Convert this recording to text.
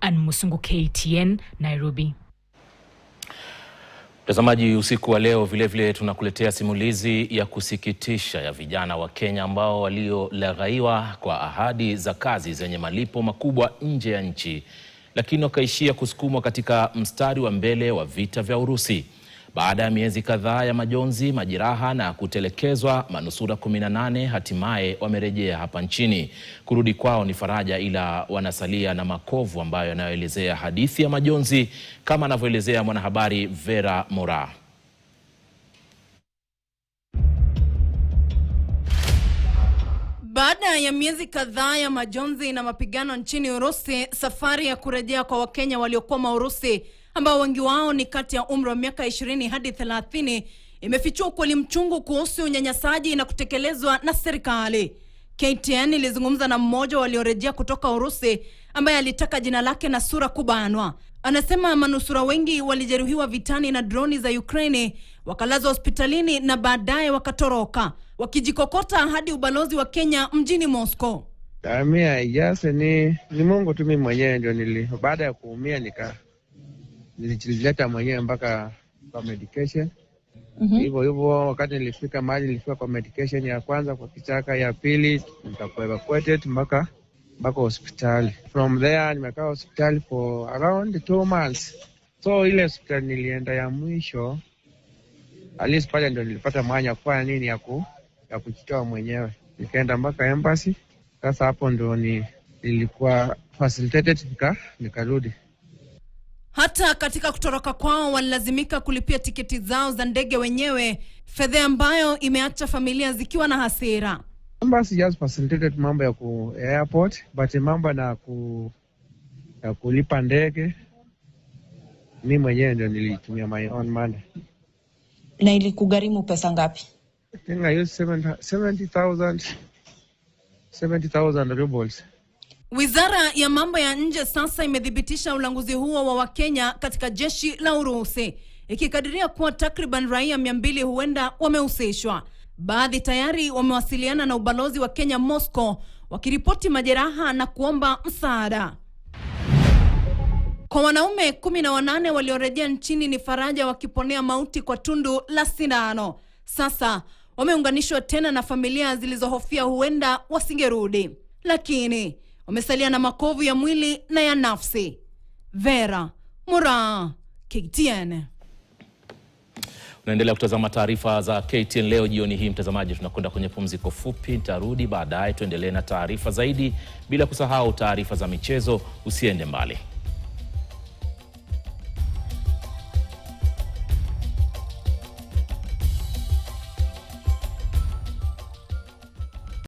Ann Musungu, KTN, Nairobi. Mtazamaji, usiku wa leo vile tunakuletea simulizi ya kusikitisha ya vijana wa Kenya ambao waliolaghaiwa kwa ahadi za kazi zenye malipo makubwa nje ya nchi, lakini wakaishia kusukumwa katika mstari wa mbele wa vita vya Urusi. Baada ya miezi kadhaa ya majonzi, majeraha na kutelekezwa, manusura 18 hatimaye wamerejea hapa nchini. Kurudi kwao ni faraja, ila wanasalia na makovu ambayo yanayoelezea hadithi ya majonzi, kama anavyoelezea mwanahabari Vera Mora. Baada ya miezi kadhaa ya majonzi na mapigano nchini Urusi, safari ya kurejea kwa Wakenya waliokuwa Urusi, ambao wengi wao ni kati ya umri wa miaka 20 hadi 30, imefichua ukweli mchungu kuhusu unyanyasaji na kutekelezwa na serikali. KTN ilizungumza na mmoja waliorejea kutoka Urusi ambaye alitaka jina lake na sura kubanwa. Anasema manusura wengi walijeruhiwa vitani na droni za Ukraine, wakalazwa hospitalini na baadaye wakatoroka, wakijikokota hadi ubalozi wa Kenya mjini Moscow. Ni Mungu tu, mimi mwenyewe ndio baada ya kuumia nilijileta mwenyewe mpaka kwa medication. Hivyo wakati nilifika mahali, nilifika kwa medication ya kwanza kwa kichaka, ya pili nikakuwa evacuated mpaka hospitali. From there nimekaa hospitali for around 2 months. So ile hospitali nilienda ya mwisho, at least pale ndio nilipata mwanya kwa nini ya kujitoa mwenyewe. Nikaenda mpaka embassy. Sasa hapo ndio nilikuwa facilitated nikarudi. Hata katika kutoroka kwao walilazimika kulipia tiketi zao za ndege wenyewe, fedha ambayo imeacha familia zikiwa na hasira. Embassy just facilitated mambo ya airport, but mambo na kulipa ndege mimi mwenyewe ndio nilitumia my own money. Na ilikugharimu pesa ngapi? I think I used 70,000 rubles. Wizara ya mambo ya nje sasa imethibitisha ulanguzi huo wa Wakenya katika jeshi la Urusi, ikikadiria kuwa takriban raia 200 huenda wamehusishwa. Baadhi tayari wamewasiliana na ubalozi wa Kenya Moscow, wakiripoti majeraha na kuomba msaada. Kwa wanaume 18 waliorejea nchini ni faraja, wakiponea mauti kwa tundu la sindano. Sasa wameunganishwa tena na familia zilizohofia huenda wasingerudi, lakini wamesalia na makovu ya mwili na ya nafsi. Vera Mora, KTN. Unaendelea kutazama taarifa za KTN leo jioni hii. Mtazamaji, tunakwenda kwenye pumziko fupi, nitarudi baadaye tuendelee na taarifa zaidi, bila kusahau taarifa za michezo. Usiende mbali.